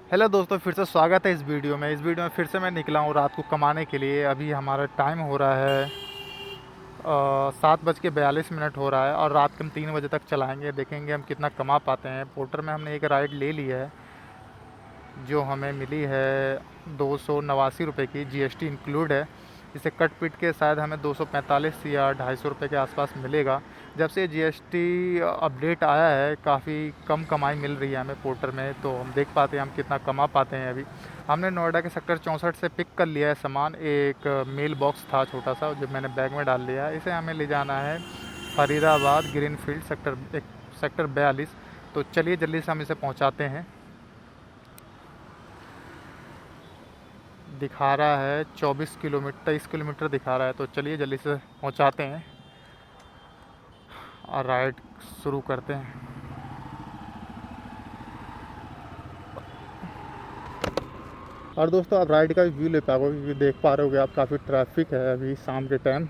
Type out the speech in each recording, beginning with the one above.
Hello दोस्तों, फिर से स्वागत है इस वीडियो में फिर से मैं निकला हूँ रात को कमाने के लिए। अभी हमारा टाइम हो रहा है 7:42 हो रहा है और रात के हम 3 बजे तक चलाएंगे। देखेंगे हम कितना कमा पाते हैं। पोर्टर में हमने एक राइड ले ली है जो हमें मिली है 289 रुपये की, जीएसटी इंक्लूड है। इसे कट पीट के शायद हमें 245 या 250 रुपये के आसपास मिलेगा। जब से जीएसटी अपडेट आया है काफ़ी कम कमाई मिल रही है हमें पोर्टर में, तो हम देख पाते हैं हम कितना कमा पाते हैं। अभी हमने नोएडा के सेक्टर 64 से पिक कर लिया है सामान। एक मेल बॉक्स था छोटा सा जो मैंने बैग में डाल लिया है। इसे हमें ले जाना है फरीदाबाद ग्रीनफील्ड सेक्टर 42। तो चलिए जल्दी से हम इसे पहुंचाते हैं। दिखा रहा है 23 किलोमीटर दिखा रहा है, तो चलिए जल्दी से पहुंचाते हैं और राइड शुरू करते हैं। और दोस्तों आप राइड का व्यू ले पाओगे क्योंकि देख पा रहे होगे आप काफ़ी ट्रैफिक है अभी शाम के टाइम,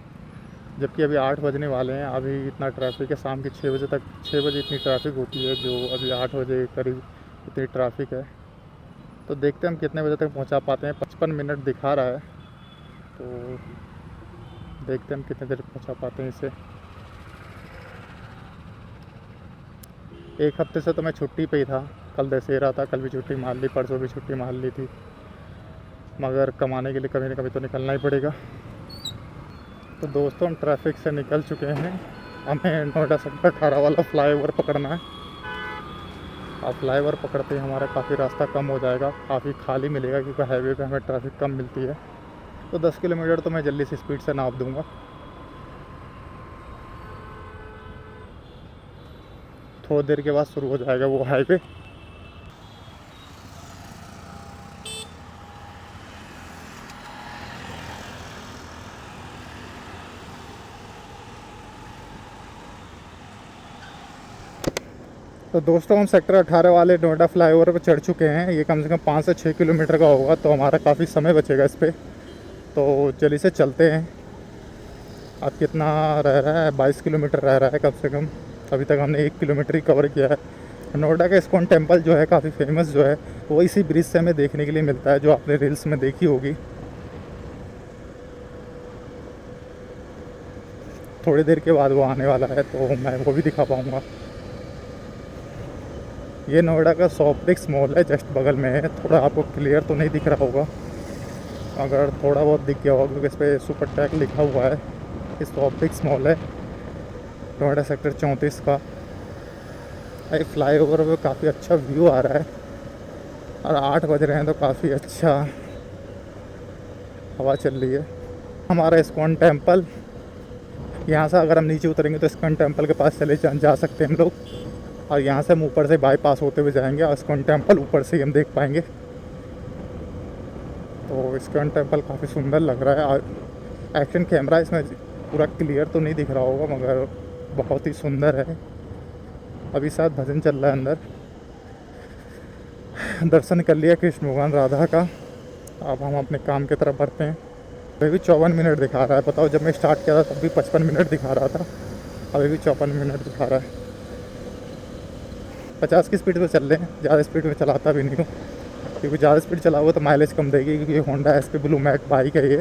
जबकि अभी 8 बजने वाले हैं। अभी इतना ट्रैफिक है, शाम के 6 बजे तक 6 बजे इतनी ट्रैफिक होती है, जो अभी 8 बजे करीब इतनी ट्रैफिक है। तो देखते हैं हम कितने बजे तक पहुंचा पाते हैं। 55 मिनट दिखा रहा है, तो देखते हैं हम कितने देर पहुंचा पाते हैं इसे। एक हफ्ते से तो मैं छुट्टी पे ही था। कल दशहरा था, कल भी छुट्टी मार ली, परसों भी छुट्टी मार ली थी, मगर कमाने के लिए कभी ना कभी तो निकलना ही पड़ेगा। तो दोस्तों हम ट्रैफिक से निकल चुके हैं। हमें नोएडा सेक्टर 18 वाला फ्लाईओवर पकड़ना है। और फ्लाईओवर पकड़ते ही हमारा काफ़ी रास्ता कम हो जाएगा, काफ़ी खाली मिलेगा, क्योंकि हाईवे पे हमें ट्रैफिक कम मिलती है। तो 10 किलोमीटर तो मैं जल्दी से स्पीड से नाप दूंगा। थोड़ी देर के बाद शुरू हो जाएगा वो हाईवे। तो दोस्तों हम सेक्टर 18 वाले नोएडा फ्लाईओवर पर चढ़ चुके हैं। ये कम से कम 5 से 6 किलोमीटर का होगा, तो हमारा काफ़ी समय बचेगा इस पर। तो जल्दी से चलते हैं। अब कितना रह रहा है? 22 किलोमीटर रह रहा है कम से कम। अभी तक हमने 1 किलोमीटर ही कवर किया है। नोएडा का इस्कॉन टेम्पल जो है काफ़ी फेमस जो है, वो इसी ब्रिज से हमें देखने के लिए मिलता है, जो आपने रील्स में देखी होगी। थोड़ी देर के बाद वो आने वाला है, तो मैं वो भी दिखा पाऊँगा। ये नोएडा का सॉफ्टिक्स मॉल है, जस्ट बगल में है। थोड़ा आपको क्लियर तो नहीं दिख रहा होगा, अगर थोड़ा बहुत दिख गया होगा क्योंकि इस पर सुपर टैग लिखा हुआ है। इस सॉफ्टिक्स मॉल है नोएडा सेक्टर 34 का। ये फ्लाईओवर पे काफ़ी अच्छा व्यू आ रहा है और 8 बज रहे हैं, तो काफ़ी अच्छा हवा चल रही है। हमारा इस्कॉन टेम्पल, यहाँ से अगर हम नीचे उतरेंगे तो इस्कॉन टेम्पल के पास चले जा सकते हैं हम लोग। और यहाँ से हम ऊपर से बाईपास होते हुए जाएंगे और इस्कॉन टेम्पल ऊपर से ही हम देख पाएंगे। तो इस्कॉन टेम्पल काफ़ी सुंदर लग रहा है। और एक्शन कैमरा इसमें पूरा क्लियर तो नहीं दिख रहा होगा, मगर बहुत ही सुंदर है। अभी शायद भजन चल रहा है अंदर। दर्शन कर लिया कृष्ण भगवान राधा का। अब हम अपने काम की तरफ बढ़ते हैं। अभी भी 54 मिनट दिखा रहा है। बताओ, जब मैं स्टार्ट किया था तब भी 55 मिनट दिखा रहा था, अभी भी 54 मिनट दिखा रहा है। 50 की स्पीड पे चल रहे हैं, ज़्यादा स्पीड में चलाता भी नहीं हूँ, क्योंकि ज़्यादा स्पीड चलाओगे तो माइलेज कम देगी। क्योंकि Honda S P blue matte bike है ये,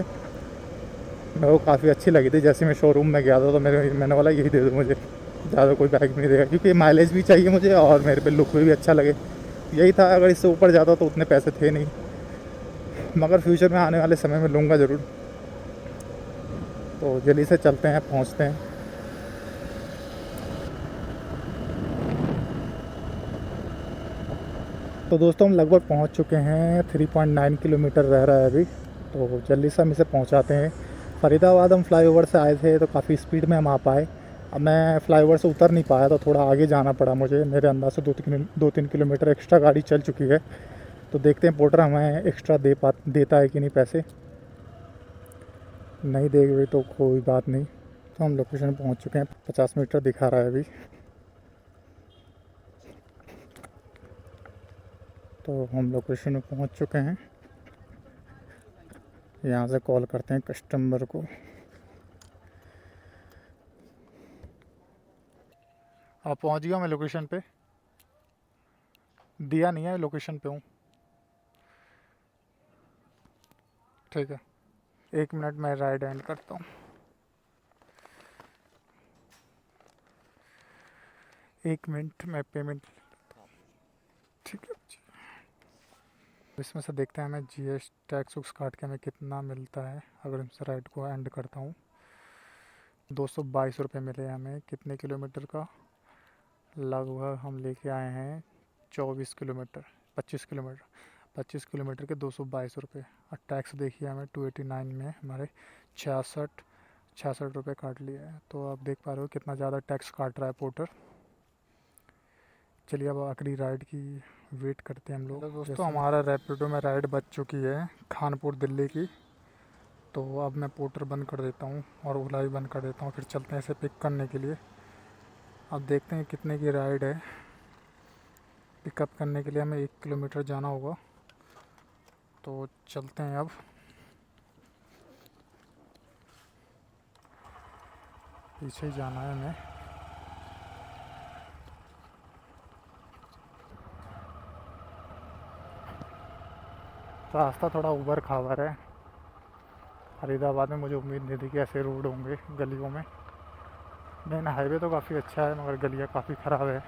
मेरे को काफ़ी अच्छी लगी थी। जैसे मैं शोरूम में गया था तो मैंने बोला यही दे दो मुझे, ज़्यादा कोई बाइक नहीं देगा, क्योंकि माइलेज भी चाहिए मुझे और मेरे पे लुक भी अच्छा लगे। यही था। अगर इससे ऊपर जाता तो उतने पैसे थे नहीं, मगर फ्यूचर में आने वाले समय में लूँगा ज़रूर। तो जल्दी से चलते हैं, पहुँचते हैं। तो दोस्तों हम लगभग पहुंच चुके हैं। 3.9 किलोमीटर रह रहा है अभी, तो जल्दी से हम इसे पहुंचाते हैं। फरीदाबाद हम फ्लाईओवर से आए थे, तो काफ़ी स्पीड में हम आ पाए। अब मैं फ्लाईओवर से उतर नहीं पाया, तो थोड़ा आगे जाना पड़ा मुझे। मेरे अंदाज से 2-3 किलोमीटर एक्स्ट्रा गाड़ी चल चुकी है। तो देखते हैं पोर्टर हमें एक्स्ट्रा देता है कि नहीं पैसे। नहीं देगा तो कोई बात नहीं। तो हम लोकेशन पहुँच चुके हैं। 50 मीटर दिखा रहा है अभी। तो हम लोकेशन में पहुँच चुके हैं। यहाँ से कॉल करते हैं कस्टमर को। आप पहुँच गया मैं लोकेशन पे। दिया नहीं है, लोकेशन पे हूँ। ठीक है, 1 मिनट में राइड एंड करता हूँ। 1 मिनट में पेमेंट। ठीक है जी। इसमें से देखते हैं हमें जीएस टैक्स वुक्स काट के हमें कितना मिलता है अगर इनसे राइड को एंड करता हूँ। 222 रुपये मिले हमें। कितने किलोमीटर का? लगभग हम लेके आए हैं 24 किलोमीटर, 25 किलोमीटर। 25 किलोमीटर के 222 रुपये। और टैक्स देखिए हमें 289 में हमारे छियासठ 66 रुपये काट लिए हैं। तो आप देख पा रहे हो कितना ज़्यादा टैक्स काट रहा है पोर्टर। चलिए अब आखिरी राइड की वेट करते हैं हम लोग। तो दोस्तों हमारा रैपिडो में राइड बच चुकी है खानपुर दिल्ली की। तो अब मैं पोर्टर बंद कर देता हूँ और ओला भी बंद कर देता हूँ, फिर चलते हैं इसे पिक करने के लिए। अब देखते हैं कितने की राइड है। पिकअप करने के लिए हमें 1 किलोमीटर जाना होगा, तो चलते हैं अब। पीछे ही जाना है हमें। रास्ता थोड़ा उबड़ खाबड़ है। फरीदाबाद में मुझे उम्मीद नहीं थी कि ऐसे रोड होंगे गलियों में। मेन हाईवे तो काफ़ी अच्छा है मगर गलियाँ काफ़ी ख़राब है।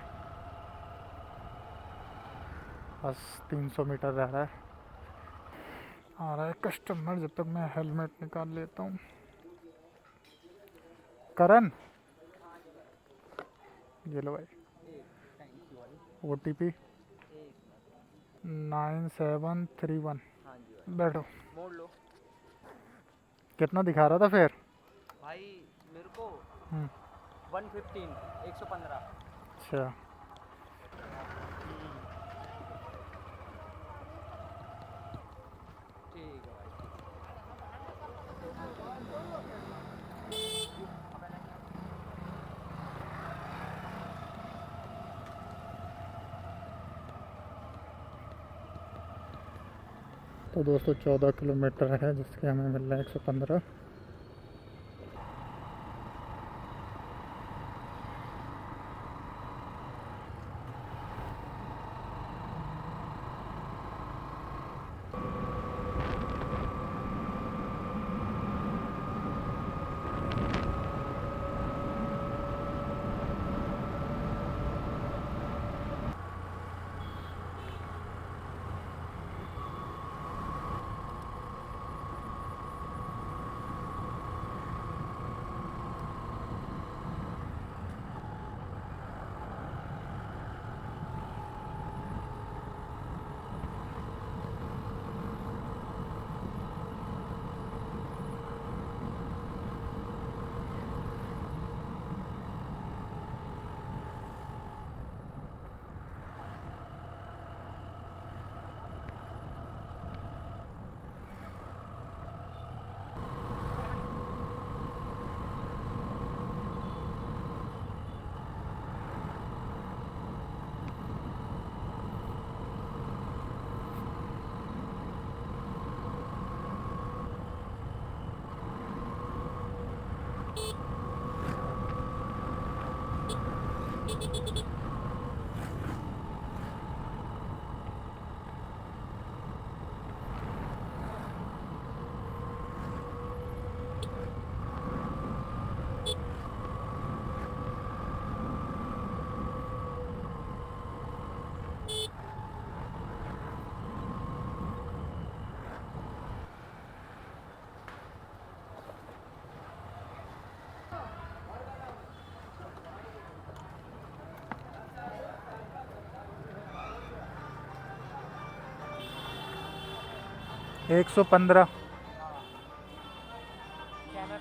बस 300 मीटर रह रहा है। आ रहा है कस्टमर, जब तक मैं हेलमेट निकाल लेता हूँ। करण, ये लो भाई OTP 9731। हाँ जी भाई, बैठो। मोड़ लो कितना दिखा रहा था फिर? भाई। मेरे को हम्म, 115 115। अच्छा। ठीक है भाई, ठीक है। तो दोस्तों 14 किलोमीटर है जिसके हमें मिल रहा है 115। हाँ, 115। हाँ। स्कैनर।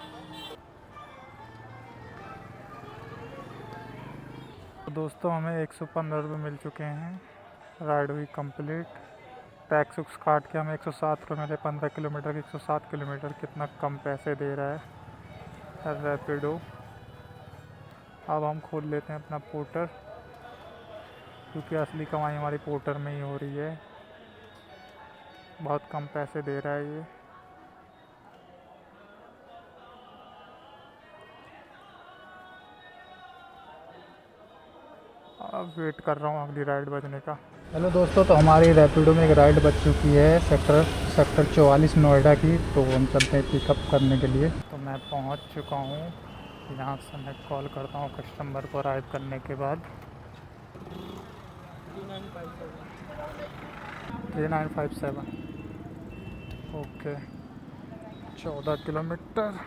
तो दोस्तों हमें 115 रुपये मिल चुके हैं। राइड हुई कंप्लीट। टैक्स वुक्स काट के हमें 107 रुपये मिले। 15 किलोमीटर के 107 किलोमीटर। कितना कम पैसे दे रहा है रैपिडो। अब हम खोल लेते हैं अपना पोर्टर, क्योंकि असली कमाई हमारी पोर्टर में ही हो रही है। बहुत कम पैसे दे रहा है ये। अब वेट कर रहा हूँ अगली राइड बजने का। हेलो दोस्तों, तो हमारी रैपिडो में एक राइड बज चुकी है सेक्टर 44 नोएडा की। तो हम चलते हैं पिकअप करने के लिए। तो मैं पहुँच चुका हूँ। यहाँ से मैं कॉल करता हूँ कस्टमर को अराइव करने के बाद। 3957 ओके। 14 किलोमीटर।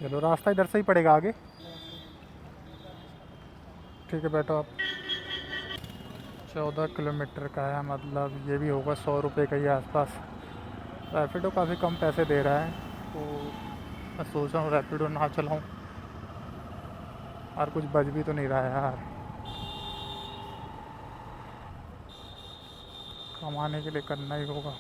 चलो, रास्ता इधर से ही पड़ेगा आगे। ठीक है, बैठो आप। 14 किलोमीटर का है, मतलब ये भी होगा 100 रुपये का ही आसपास। रैपिडो काफ़ी कम पैसे दे रहा है, तो मैं सोच रहा हूँ रैपिडो ना चलाऊँ। और कुछ बच भी तो नहीं रहा है यार, कमाने के लिए करना ही होगा।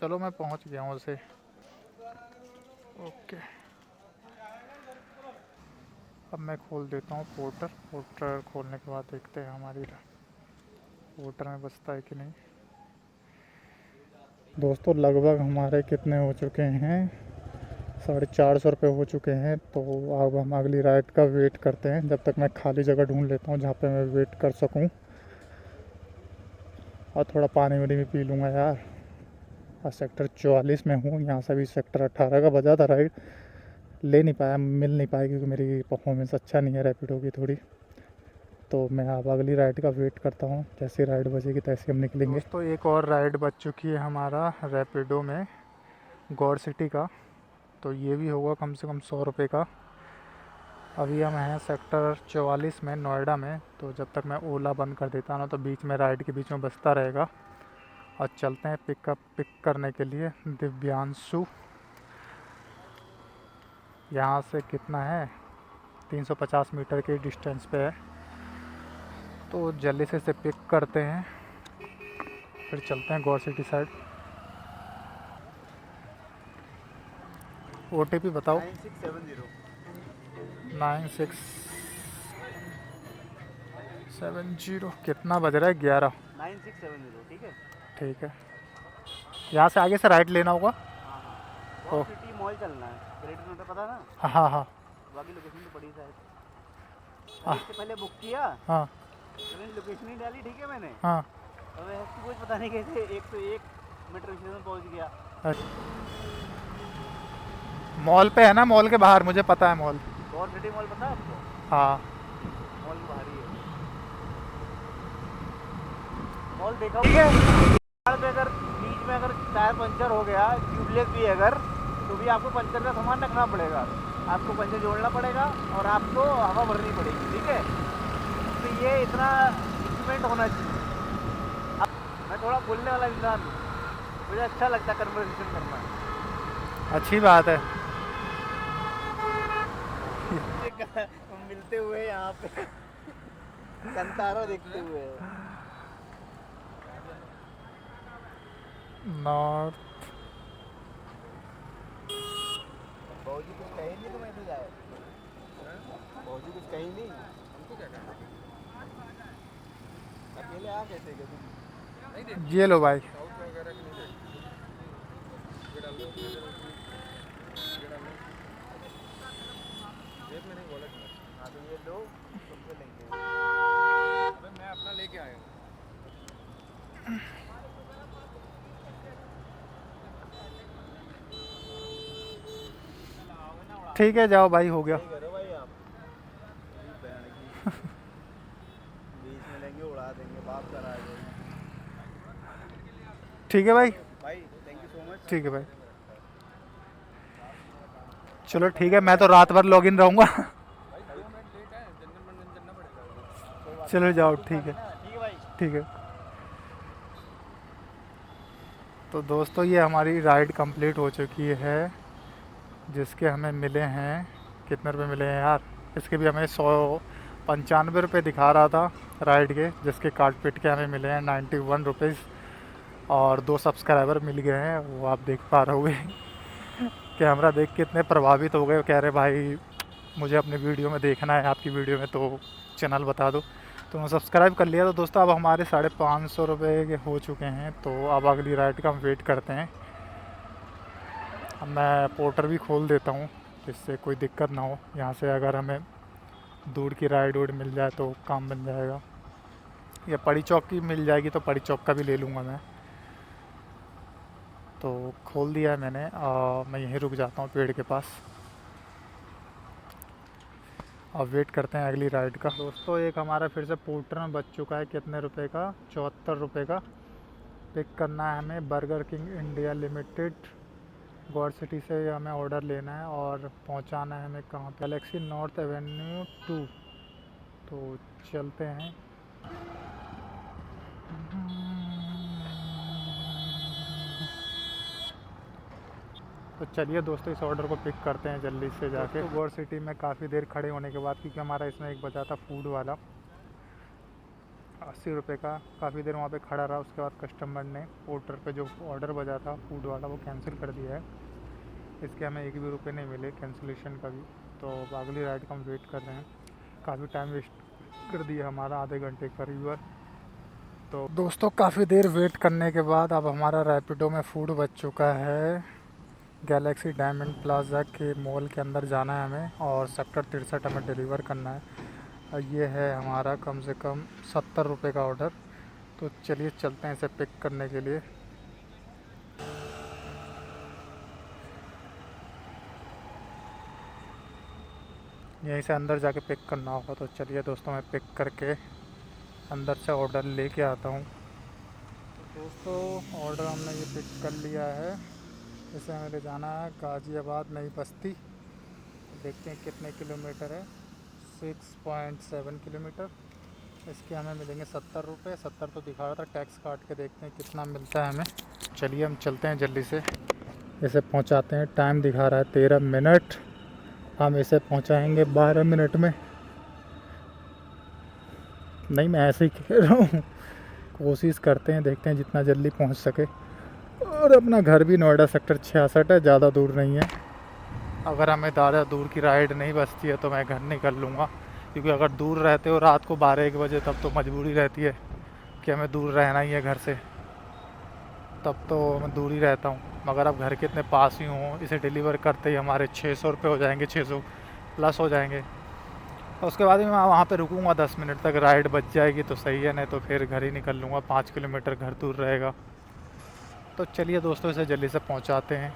चलो, मैं पहुंच गया हूँ उसे। ओके, अब मैं खोल देता हूँ पोर्टर खोलने के बाद देखते हैं हमारी पोर्टर में बचता है कि नहीं। दोस्तों, लगभग हमारे कितने हो चुके हैं, 450 रुपये हो चुके हैं। तो अब हम अगली राइड का वेट करते हैं, जब तक मैं खाली जगह ढूंढ लेता हूँ जहाँ पे मैं वेट कर सकूँ। और थोड़ा पानी वानी भी पी लूँगा यार। और सेक्टर 44 में हूँ, यहाँ से भी सेक्टर 18 का बजा था राइड। ले नहीं पाया, मिल नहीं पाया, क्योंकि मेरी परफॉर्मेंस अच्छा नहीं है रैपिडो की थोड़ी। तो मैं अब अगली राइड का वेट करता हूँ, जैसे राइड बजेगी तैसे हम निकलेंगे। दोस्तों, एक और राइड बज चुकी है हमारा रैपिडो में, गौर सिटी का। तो ये भी होगा कम से कम 100 रुपये का। अभी हम हैं सेक्टर 44 में नोएडा में। तो जब तक मैं ओला बंद कर देता ना, तो बीच में राइड के बीच में बजता रहेगा। और चलते हैं पिक करने के लिए दिव्यांशु। यहाँ से कितना है, 350 मीटर के डिस्टेंस पे है। तो जल्दी से इसे पिक करते हैं, फिर चलते हैं गौर सिटी साइड। OTP बताओ। 9670। कितना बज रहा है? 11। 9670, ठीक है। ठीक है, यहाँ से आगे से राइट लेना होगा। हाँ हाँ, ओ, गौर सिटी मॉल चलना है। क्रेडिट में तो पता ना, हाँ हाँ हाँ बाकी लोकेशन तो पड़ी शायद। हाँ इससे पहले बुक किया, हाँ तो मैंने लोकेशन ही डाली, ठीक है मैंने। हाँ। और मैं कुछ पता नहीं कैसे 101 मेट्रो स्टेशन पहुंच गया। मॉल पे है ना, मॉल के बाहर, मुझे पता है मॉल। गौर सिटी मॉल पता है आपको? हाँ, मॉल के बाहर ही है मॉल, देखा ठीक है। पे अगर बीच में अगर टायर पंचर हो गया, ट्यूबलेस भी है अगर, तो भी आपको पंचर का सामान रखना पड़ेगा। आपको पंचर जोड़ना पड़ेगा और आपको हवा भरनी पड़ेगी, ठीक है। तो ये इतना इक्विपमेंट होना चाहिए। अब मैं थोड़ा बोलने वाला इंसान हूँ, मुझे अच्छा लगता है कन्वर्सेशन करना। अच्छी बात है। मिलते हुए यहाँ पे कंतारा देखते हुए। नॉर्थ। बाबूजी कुछ कहे नहीं तुम्हें तो जाए? बाबूजी कुछ कहे नहीं? हमको क्या करना? अकेले आ कैसे गए तुम? ये लो भाई। हाँ तो ये लो, तुमसे लेंगे। अबे मैं अपना लेके आया हूँ। ठीक है, जाओ भाई, हो गया। सही करो भाई आप। मेरी बहन की 20 मिलेंगे उड़ा देंगे, बाप करा देंगे। ठीक है भाई। चलो भाई, थैंक यू सो मच। ठीक है भाई, चलो ठीक है, मैं तो रात भर लॉगिन रहूँगा। कोई बात नहीं, चलो खाना जाओ, कुछ खा ठीक है। लेना, ठीक है भाई। ठीक है। तो दोस्तों ये हमारी राइड कंप्लीट हो चुकी है, जिसके हमें मिले हैं, कितने रुपए मिले हैं यार, इसके भी हमें 195 रुपये दिखा रहा था राइड के, जिसके काट पीट के हमें मिले हैं 91 रुपीज़। और 2 सब्सक्राइबर मिल गए हैं, वो आप देख पा रहे होगे। कैमरा देख के इतने प्रभावित हो गए, कह रहे भाई मुझे अपनी वीडियो में देखना है, आपकी वीडियो में तो चैनल बता दो। तो मैं सब्सक्राइब कर लिया। तो दोस्तों अब हमारे 550 रुपये के हो चुके हैं, तो अब अगली राइड का हम वेट करते हैं। अब मैं पोर्टर भी खोल देता हूँ, जिससे कोई दिक्कत ना हो। यहाँ से अगर हमें दूर की राइड वूड मिल जाए तो काम बन जाएगा, या पड़ी चौक की मिल जाएगी तो पड़ी चौक का भी ले लूँगा मैं। तो खोल दिया है मैंने, मैं यहीं रुक जाता हूँ पेड़ के पास। अब वेट करते हैं अगली राइड का। दोस्तों एक हमारा फिर से पोर्टर में बच चुका है, कितने रुपए का, 74 रुपये का। पिक करना है हमें बर्गर किंग इंडिया लिमिटेड, गौर सिटी से हमें ऑर्डर लेना है और पहुंचाना है हमें कहाँ पे, गैलेक्सी नॉर्थ एवेन्यू 2। तो चलते हैं। तो चलिए दोस्तों इस ऑर्डर को पिक करते हैं जल्दी से जाके। तो गौर सिटी में काफ़ी देर खड़े होने के बाद, क्योंकि हमारा इसमें एक बचा था फूड वाला 80 रुपये का, काफ़ी देर वहाँ पे खड़ा रहा। उसके बाद कस्टमर ने पोर्टर पे जो ऑर्डर बचा था फूड वाला वो कैंसिल कर दिया है। इसके हमें एक भी रुपये नहीं मिले कैंसिलेशन का भी। तो अगली राइड का हम वेट कर रहे हैं। काफ़ी टाइम वेस्ट कर दिया हमारा, आधे घंटे करीब। तो दोस्तों काफ़ी देर वेट करने के बाद अब हमारा रैपिडो में फूड बच चुका है। गैलेक्सी डायमंड प्लाजा के मॉल के अंदर जाना है हमें, और सेक्टर 63 हमें डिलीवर करना है। और ये है हमारा कम से कम 70 रुपये का ऑर्डर। तो चलिए चलते हैं इसे पिक करने के लिए। यहीं से अंदर जाके पिक करना होगा। तो चलिए दोस्तों मैं पिक करके अंदर से ऑर्डर लेके आता हूँ। तो दोस्तों ऑर्डर हमने ये पिक कर लिया है। इसे हमें ले जाना है गाज़ियाबाद नई बस्ती। देखते हैं कितने किलोमीटर है, 6.7 किलोमीटर। इसके हमें मिलेंगे 70 रुपये। 70 तो दिखा रहा था, टैक्स काट के देखते हैं कितना मिलता है हमें। चलिए हम चलते हैं जल्दी से, इसे पहुंचाते हैं। टाइम दिखा रहा है 13 मिनट, हम इसे पहुंचाएंगे 12 मिनट में। नहीं, मैं ऐसे ही कह रहा हूँ, कोशिश करते हैं, देखते हैं जितना जल्दी पहुंच सके। और अपना घर भी नोएडा सेक्टर 66 है, ज़्यादा दूर नहीं है। अगर हमें ज़्यादा दूर की राइड नहीं बचती है तो मैं घर निकल लूँगा, क्योंकि अगर दूर रहते हो रात को 12-1 बजे तब तो मजबूरी रहती है कि हमें दूर रहना ही है घर से, तब तो मैं दूर ही रहता हूँ। मगर अब घर के इतने पास ही हूँ, इसे डिलीवर करते ही हमारे 600 रुपये हो जाएंगे, 600 प्लस हो जाएंगे। और उसके बाद भी मैं वहाँ पे रुकूँगा 10 मिनट तक, राइड बच जाएगी तो सही है, नहीं तो फिर घर ही निकल लूँगा। 5 किलोमीटर घर दूर रहेगा। तो चलिए दोस्तों इसे जल्दी से पहुँचाते हैं।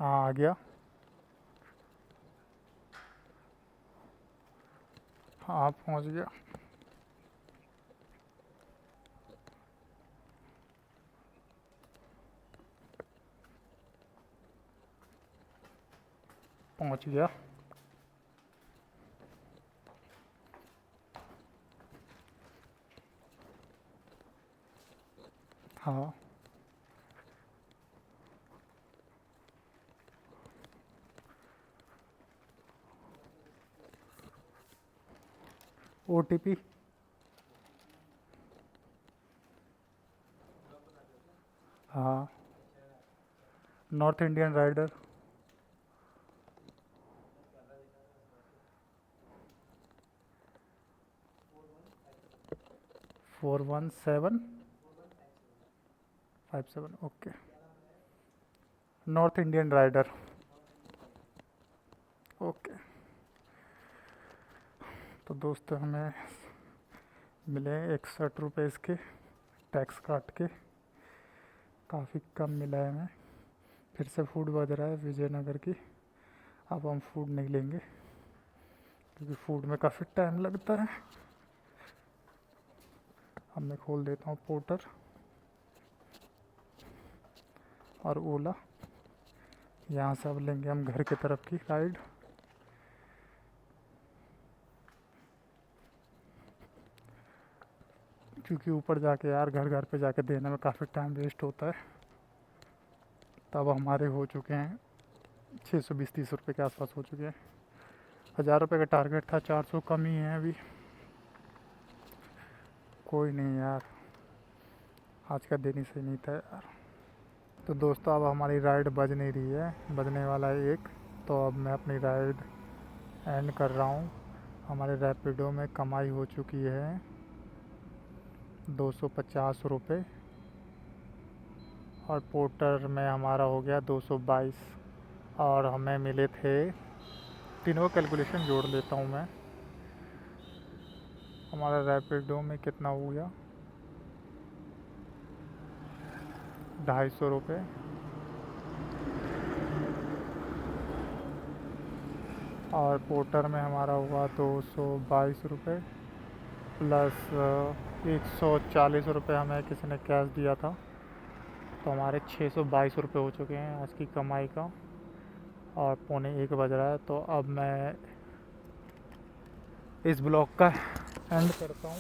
हाँ आ गया। हाँ पहुँच गया। पहुँच गया। हाँ OTP। हाँ north Indian rider. 415757 okay. North Indian rider okay. तो दोस्तों हमें मिले 61 रुपये इसके, टैक्स काट के काफ़ी कम मिला है हमें। फिर से फूड बज रहा है विजयनगर की। अब हम फूड नहीं लेंगे क्योंकि फूड में काफ़ी टाइम लगता है। अब मैं खोल देता हूँ पोर्टर और ओला। यहाँ से अब लेंगे हम घर की तरफ की राइड। क्योंकि ऊपर जाके यार घर घर पे जाके देने में काफ़ी टाइम वेस्ट होता है। तब हमारे हो चुके हैं 620-30 रुपये के आसपास हो चुके हैं। 1000 रुपये का टारगेट था, 400 कम ही है अभी। कोई नहीं यार, आज का दिन ही सही नहीं था यार। तो दोस्तों अब हमारी राइड बज नहीं रही है, बजने वाला है 1। तो अब मैं अपनी राइड एंड कर रहा हूँ। हमारे रैपिडो में कमाई हो चुकी है 250 रुपये और पोर्टर में हमारा हो गया 222 और हमें मिले थे, तीनों कैलकुलेशन जोड़ लेता हूँ मैं। हमारा रैपिडो में कितना हो गया, 250 रुपये और पोर्टर में हमारा हुआ 222 रुपये प्लस 140 रुपये हमें किसी ने कैश दिया था। तो हमारे 622 रुपये हो चुके हैं आज की कमाई का और 1:45 बज रहा है। तो अब मैं इस ब्लॉग का एंड करता हूँ।